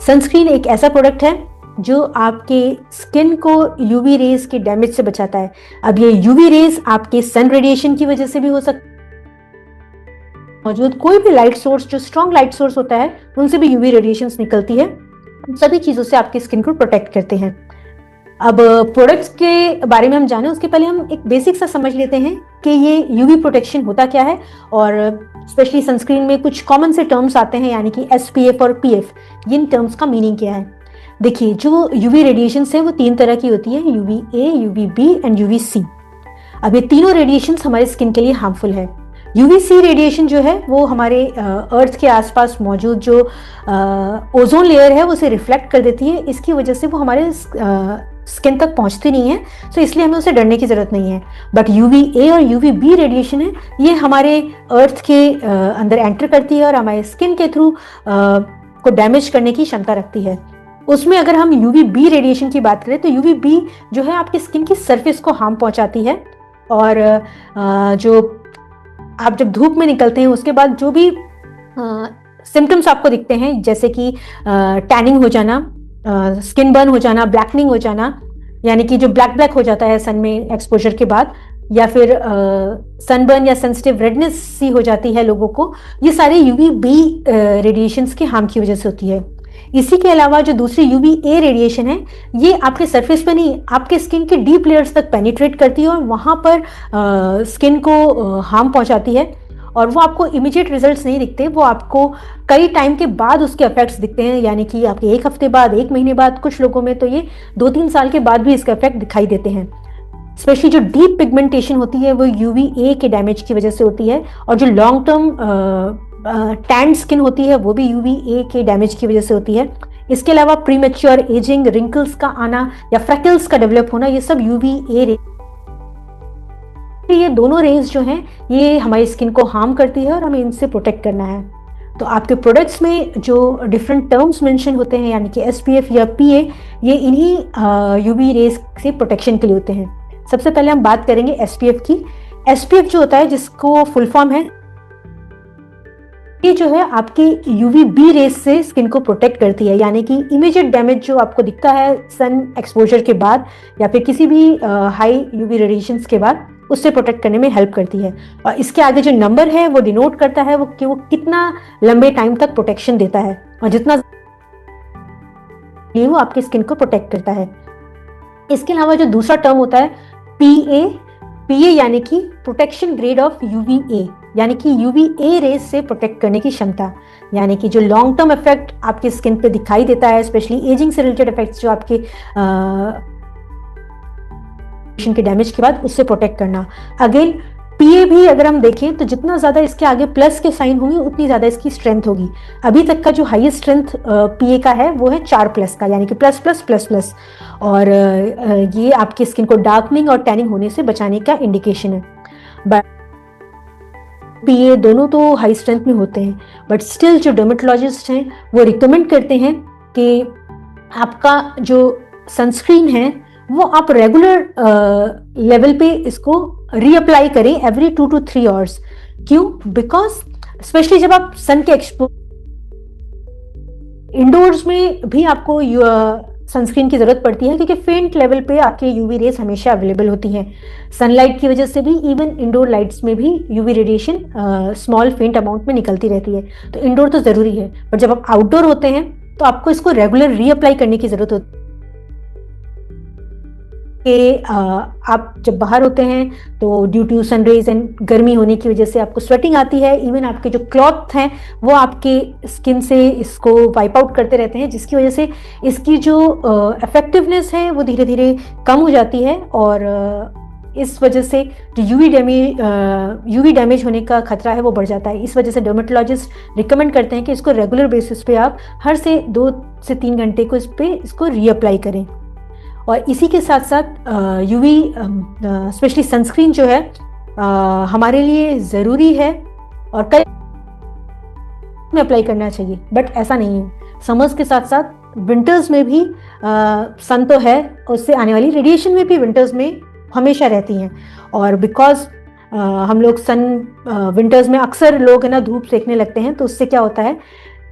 Sunscreen एक ऐसा product है जो आपके स्किन को यूवी रेज के डैमेज से बचाता है। अब ये यूवी रेज आपके सन रेडिएशन की वजह से भी हो सकता है, मौजूद कोई भी लाइट सोर्स जो स्ट्रॉन्ग लाइट सोर्स होता है उनसे भी यूवी रेडिएशंस निकलती है, सभी चीजों से आपकी स्किन को प्रोटेक्ट करते हैं। अब प्रोडक्ट्स के बारे में हम जाने उसके पहले हम एक बेसिक सा समझ लेते हैं कि ये यूवी प्रोटेक्शन होता क्या है, और स्पेशली सनस्क्रीन में कुछ कॉमन से टर्म्स आते हैं, यानी कि SPF और PF, इन टर्म्स का मीनिंग क्या है। देखिए, जो यूवी रेडिएशंस है वो 3 तरह की होती है, UVA, UVB एंड UVC। अब ये तीनों रेडिएशंस हमारे स्किन के लिए हार्मफुल है। UVC रेडिएशन जो है वो हमारे अर्थ के आसपास मौजूद जो ओजोन लेयर है उसे रिफ्लेक्ट कर देती है, इसकी वजह से वो हमारे स्किन तक पहुंचती नहीं है, तो इसलिए हमें उसे डरने की जरूरत नहीं है। बट UVA और UVB रेडिएशन है, ये हमारे अर्थ के अंदर एंटर करती है और हमारे स्किन के थ्रू को डैमेज करने की क्षमता रखती है। उसमें अगर हम UVB रेडिएशन की बात करें तो UVB जो है आपकी स्किन की सरफेस को हार्म पहुंचाती है, और जो आप जब धूप में निकलते हैं उसके बाद जो भी सिम्टम्स आपको दिखते हैं, जैसे कि टैनिंग हो जाना, स्किन बर्न हो जाना, ब्लैकनिंग हो जाना, यानी कि जो ब्लैक हो जाता है सन में एक्सपोजर के बाद, या फिर सनबर्न या सेंसिटिव रेडनेस सी हो जाती है लोगों को, ये सारे UVB रेडिएशंस के हार्म की वजह से होती है। इसी के अलावा जो दूसरी UVA रेडिएशन है, ये आपके सरफेस पर नहीं, आपके स्किन के डीप लेयर्स तक पेनिट्रेट करती है और वहां पर स्किन को हार्म पहुंचाती है, और वो आपको इमीडिएट रिजल्ट्स नहीं दिखते, वो आपको कई टाइम के बाद उसके इफेक्ट्स दिखते हैं, यानी कि आपके 1 हफ्ते बाद, 1 महीने बाद, कुछ लोगों में तो ये 2-3 साल के बाद भी इसका इफेक्ट दिखाई देते हैं। स्पेशली जो डीप पिगमेंटेशन होती है वो UVA के डैमेज की वजह से होती है, और जो लॉन्ग टर्म टैन स्किन होती है वो भी UVA के डैमेज की वजह से होती है। इसके अलावा प्रीमेच्योर एजिंग, रिंकल्स का आना या फ्रैकल्स का डेवलप होना, ये सब UVA ये दोनों रेज जो हैं ये हमारी स्किन को हार्म करती है और हमें इनसे प्रोटेक्ट करना है। तो आपके प्रोडक्ट्स में जो डिफरेंट टर्म्स मेंशन होते हैं, यानी कि SPF या PA, ये इन्हीं UV रेज से प्रोटेक्शन के लिए होते हैं। सबसे पहले हम बात करेंगे SPF की। SPF जो होता है, जिसको फुल फॉर्म है, ये जो है आपकी UVB रेज से स्किन को प्रोटेक्ट करती है, यानी कि इमीडिएट डैमेज जो आपको दिखता है सन एक्सपोजर के बाद या फिर किसी भी हाई UV रेडिएशंस के बाद, उससे प्रोटेक्ट करने में हेल्प करती है। और इसके आगे जो नंबर है वो डिनोट करता है वो कि वो कितना लंबे टाइम तक प्रोटेक्शन देता है, और जितना वो आपकी स्किन को प्रोटेक्ट करता है। इसके अलावा जो दूसरा टर्म होता है PA यानी कि प्रोटेक्शन ग्रेड ऑफ UVA, यानी कि UVA रेज से प्रोटेक्ट करने की क्षमता, यानी कि जो लॉन्ग टर्म इफेक्ट आपकी स्किन पे दिखाई देता है, स्पेशली एजिंग से रिलेटेड इफेक्ट्स जो आपके के डैमेज के बाद, उससे प्रोटेक्ट करना। अगेन PA भी अगर हम देखें तो जितना ज्यादा इसके आगे प्लस के साइन होंगे उतनी ज्यादा इसकी स्ट्रेंथ होगी। अभी तक का जो हाईएस्ट स्ट्रेंथ PA का है वो है 4+ का, यानी कि प्लस, और ये आपकी स्किन को डार्कनिंग और टैनिंग होने से बचाने का इंडिकेशन है। बट PA दोनों तो हाई स्ट्रेंथ में होते हैं, बट स्टिल जो डर्मेटोलॉजिस्ट हैं वो रिकमेंड करते हैं कि आपका जो सनस्क्रीन है वो आप रेगुलर लेवल पे इसको रीअप्लाई करें एवरी 2 to 3 आवर्स। क्यों? बिकॉज स्पेशली जब आप सन के इंडोर्स में भी आपको सनस्क्रीन की जरूरत पड़ती है, क्योंकि फेंट लेवल पे आपके UV रेज हमेशा अवेलेबल होती हैं। सनलाइट की वजह से भी इवन इंडोर लाइट्स में भी UV रेडिएशन स्मॉल फेंट अमाउंट में निकलती रहती है, तो इंडोर तो जरूरी है। बट जब आप आउटडोर होते हैं तो आपको इसको रेगुलर रीअप्लाई करने की जरूरत होती है। आप जब बाहर होते हैं तो ड्यू टू सनरेज एंड गर्मी होने की वजह से आपको स्वेटिंग आती है, इवन आपके जो क्लॉथ हैं वो आपके स्किन से इसको वाइप आउट करते रहते हैं, जिसकी वजह से इसकी जो इफेक्टिवनेस है वो धीरे धीरे कम हो जाती है, और इस वजह से जो यूवी डैमेज होने का खतरा है वो बढ़ जाता है। इस वजह से डर्मेटोलॉजिस्ट रिकमेंड करते हैं कि इसको रेगुलर बेसिस पे आप हर से 2 से 3 घंटे को इसको रीअप्लाई करें। और इसी के साथ साथ UV स्पेशली सनस्क्रीन जो है हमारे लिए ज़रूरी है और कई में अप्लाई करना चाहिए, बट ऐसा नहीं है। समर्स के साथ साथ विंटर्स में भी सन तो है, उससे आने वाली रेडिएशन में भी विंटर्स में हमेशा रहती हैं। और बिकॉज हम लोग विंटर्स में अक्सर लोग है ना धूप सेकने लगते हैं, तो उससे क्या होता है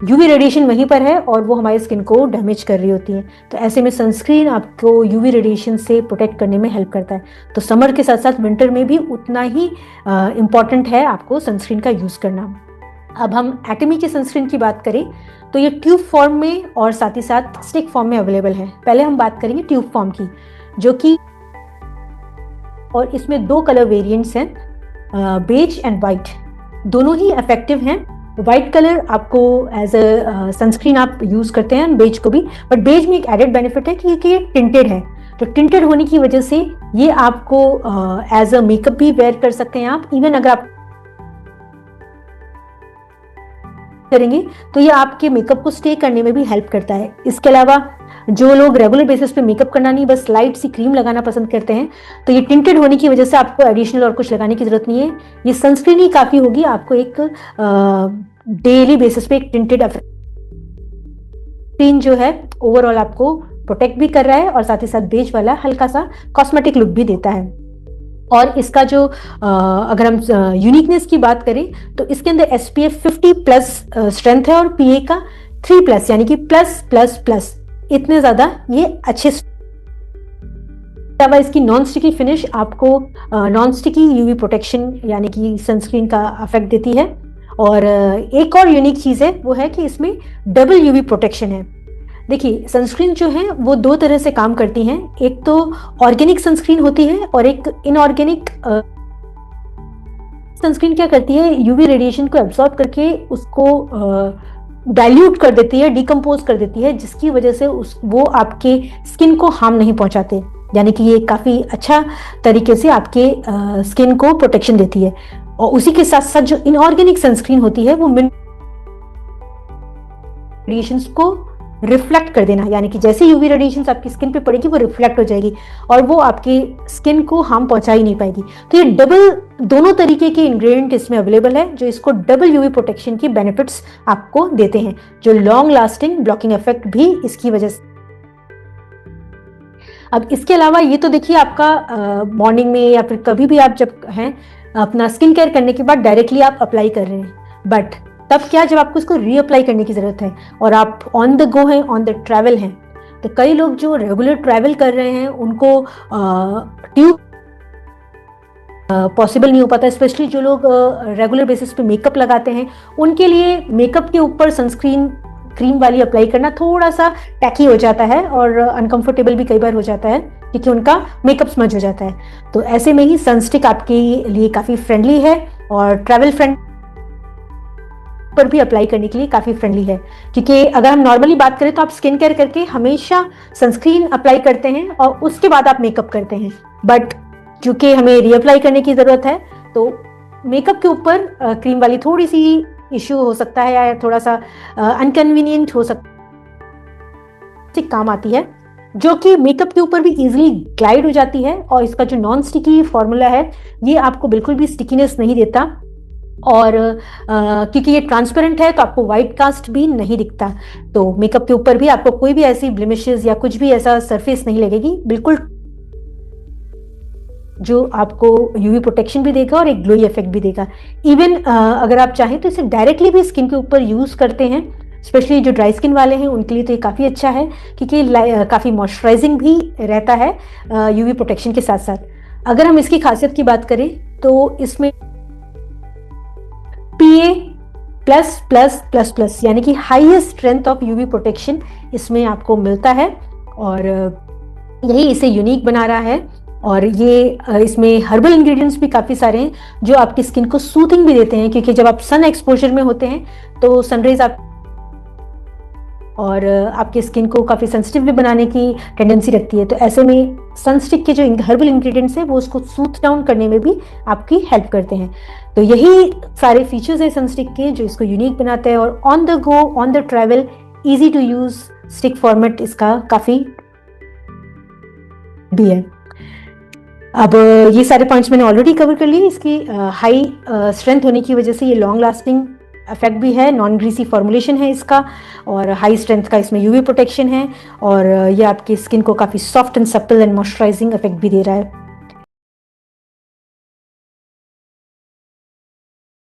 यूवी रेडिएशन वहीं पर है और वो हमारी स्किन को डैमेज कर रही होती है। तो ऐसे में सनस्क्रीन आपको यूवी रेडिएशन से प्रोटेक्ट करने में हेल्प करता है। तो समर के साथ साथ विंटर में भी उतना ही इम्पॉर्टेंट है आपको सनस्क्रीन का यूज़ करना। अब हम एटमी की सनस्क्रीन की बात करें तो ये ट्यूब फॉर्म में और साथ ही साथ स्टिक फॉर्म में अवेलेबल है। पहले हम बात करेंगे ट्यूब फॉर्म की, जो कि और इसमें 2 कलर वेरिएंट्स हैं, बेज एंड वाइट। दोनों ही इफेक्टिव हैं। व्हाइट कलर आपको एज अ सनस्क्रीन आप यूज करते हैं, बेज को भी, बट बेज में एक एडेड बेनिफिट है कि ये टिंटेड है। तो टिंटेड होने की वजह से ये आपको एज अ मेकअप भी वेयर कर सकते हैं आप। इवन अगर आप करेंगे तो ये आपके मेकअप को स्टे करने में भी हेल्प करता है। इसके अलावा जो लोग रेगुलर बेसिस पे मेकअप करना नहीं, बस लाइट सी क्रीम लगाना पसंद करते हैं, तो ये टिंटेड होने की वजह से आपको एडिशनल और कुछ लगाने की जरूरत नहीं है। ये सनस्क्रीन ही काफी होगी आपको एक डेली बेसिस पे एक टिंटेड स्क्रीन जो है ओवरऑल आपको प्रोटेक्ट भी कर रहा है और साथ ही साथ बेज वाला हल्का सा कॉस्मेटिक लुक भी देता है। और इसका जो अगर हम यूनिकनेस की बात करें तो इसके अंदर SPF 50+ स्ट्रेंथ है और PA का 3+ यानी कि प्लस प्लस प्लस, इतने ज्यादा ये अच्छे। अलावा इसकी नॉन स्टिकी फिनिश आपको नॉन स्टिकी यूवी प्रोटेक्शन यानी कि सनस्क्रीन का इफेक्ट देती है। और एक और यूनिक चीज है वो है कि इसमें डबल यूवी प्रोटेक्शन है। देखिए सनस्क्रीन जो है वो 2 तरह से काम करती हैं, एक तो ऑर्गेनिक सनस्क्रीन होती है और एक इनऑर्गेनिक। सनस्क्रीन क्या करती है, यूवी रेडिएशन को एब्सॉर्ब करके उसको डाइल्यूट कर देती है, डिकम्पोज कर देती है, जिसकी वजह से वो आपके स्किन को हार्म नहीं पहुंचाते। यानी कि ये काफी अच्छा तरीके से आपके स्किन को प्रोटेक्शन देती है। और उसी के साथ साथ जो इनऑर्गेनिक सनस्क्रीन होती है वो रेडिएशंस को रिफ्लेक्ट कर देना, यानी कि जैसे यूवी रेडिएशंस आपकी स्किन पे पड़ेगी वो रिफ्लेक्ट हो जाएगी और वो आपकी स्किन को हार्म पहुंचा ही नहीं पाएगी। तो ये डबल दोनों तरीके के इंग्रेडिएंट इसमें अवेलेबल है जो इसको double UV protection key benefits आपको देते हैं, जो लॉन्ग लास्टिंग ब्लॉकिंग इफेक्ट भी इसकी वजह से। अब इसके अलावा ये तो देखिए आपका मॉर्निंग में या फिर कभी भी आप जब हैं अपना स्किन केयर करने के बाद डायरेक्टली आप अप्लाई कर रहे हैं, बट तब क्या जब आपको इसको रीअप्लाई करने की जरूरत है और आप ऑन द गो हैं, ऑन द ट्रैवल हैं। तो कई लोग जो रेगुलर ट्रैवल कर रहे हैं उनको ट्यूब पॉसिबल नहीं हो पाता, स्पेशली जो लोग रेगुलर बेसिस पे मेकअप लगाते हैं उनके लिए मेकअप के ऊपर सनस्क्रीन क्रीम वाली अप्लाई करना थोड़ा सा टैकी हो जाता है और अनकंफर्टेबल भी कई बार हो जाता है क्योंकि उनका मेकअप स्मज हो जाता है। तो ऐसे में ही सनस्टिक आपके लिए काफी फ्रेंडली है और ट्रैवल फ्रेंड पर भी अप्लाई करने के लिए काफी फ्रेंडली है। क्योंकि अगर हम नॉर्मली बात करें तो आप स्किन केयर करके हमेशा सनस्क्रीन अप्लाई करते हैं और उसके बाद आप मेकअप करते हैं, बट क्योंकि हमें रीअप्लाई करने की जरूरत है तो मेकअप के ऊपर क्रीम वाली थोड़ी सी इश्यू हो सकता है या थोड़ा सा अनकन्वीनियंट हो सकता है, काम आती है, जो कि मेकअप के ऊपर भी इजीली ग्लाइड हो जाती है। और इसका जो नॉन स्टिकी फॉर्मूला है ये आपको बिल्कुल भी स्टिकीनेस नहीं देता और क्योंकि ये ट्रांसपेरेंट है तो आपको व्हाइट कास्ट भी नहीं दिखता। तो मेकअप के ऊपर भी आपको कोई भी ऐसी ब्लेमिशेस या कुछ भी ऐसा सरफेस नहीं लगेगी, बिल्कुल, जो आपको यूवी प्रोटेक्शन भी देगा और एक ग्लोई इफेक्ट भी देगा। इवन अगर आप चाहें तो इसे डायरेक्टली भी स्किन के ऊपर यूज करते हैं, स्पेशली जो ड्राई स्किन वाले हैं उनके लिए तो ये काफ़ी अच्छा है क्योंकि काफ़ी मॉइस्चराइजिंग भी रहता है यूवी प्रोटेक्शन के साथ साथ। अगर हम इसकी खासियत की बात करें तो इसमें PA plus plus plus plus यानी कि highest strength of UV protection इसमें आपको मिलता है और यही इसे यूनिक बना रहा है। और ये इसमें हर्बल इंग्रेडिएंट्स भी काफ़ी सारे हैं जो आपकी स्किन को सूथिंग भी देते हैं, क्योंकि जब आप सन एक्सपोजर में होते हैं तो सनरेज आप और आपके स्किन को काफ़ी सेंसिटिव भी बनाने की टेंडेंसी रखती है। तो ऐसे में सनस्टिक के जो हर्बल इंग्रेडिएंट्स हैं वो उसको सूथ डाउन करने में भी आपकी हेल्प करते हैं। तो यही सारे फीचर्स हैं सनस्टिक के जो इसको यूनिक बनाते हैं। और on the go, on the travel, easy to use stick format इसका काफ़ी भी है। अब ये सारे पॉइंट्स मैंने ऑलरेडी कवर कर लिए। इसकी हाई स्ट्रेंथ होने की वजह से ये लॉन्ग लास्टिंग इफेक्ट भी है, नॉन ग्रीसी फॉर्मुलेशन है इसका और हाई स्ट्रेंथ का इसमें यूवी प्रोटेक्शन है और ये आपकी स्किन को काफ़ी soft and supple and moisturising effect भी दे रहा है।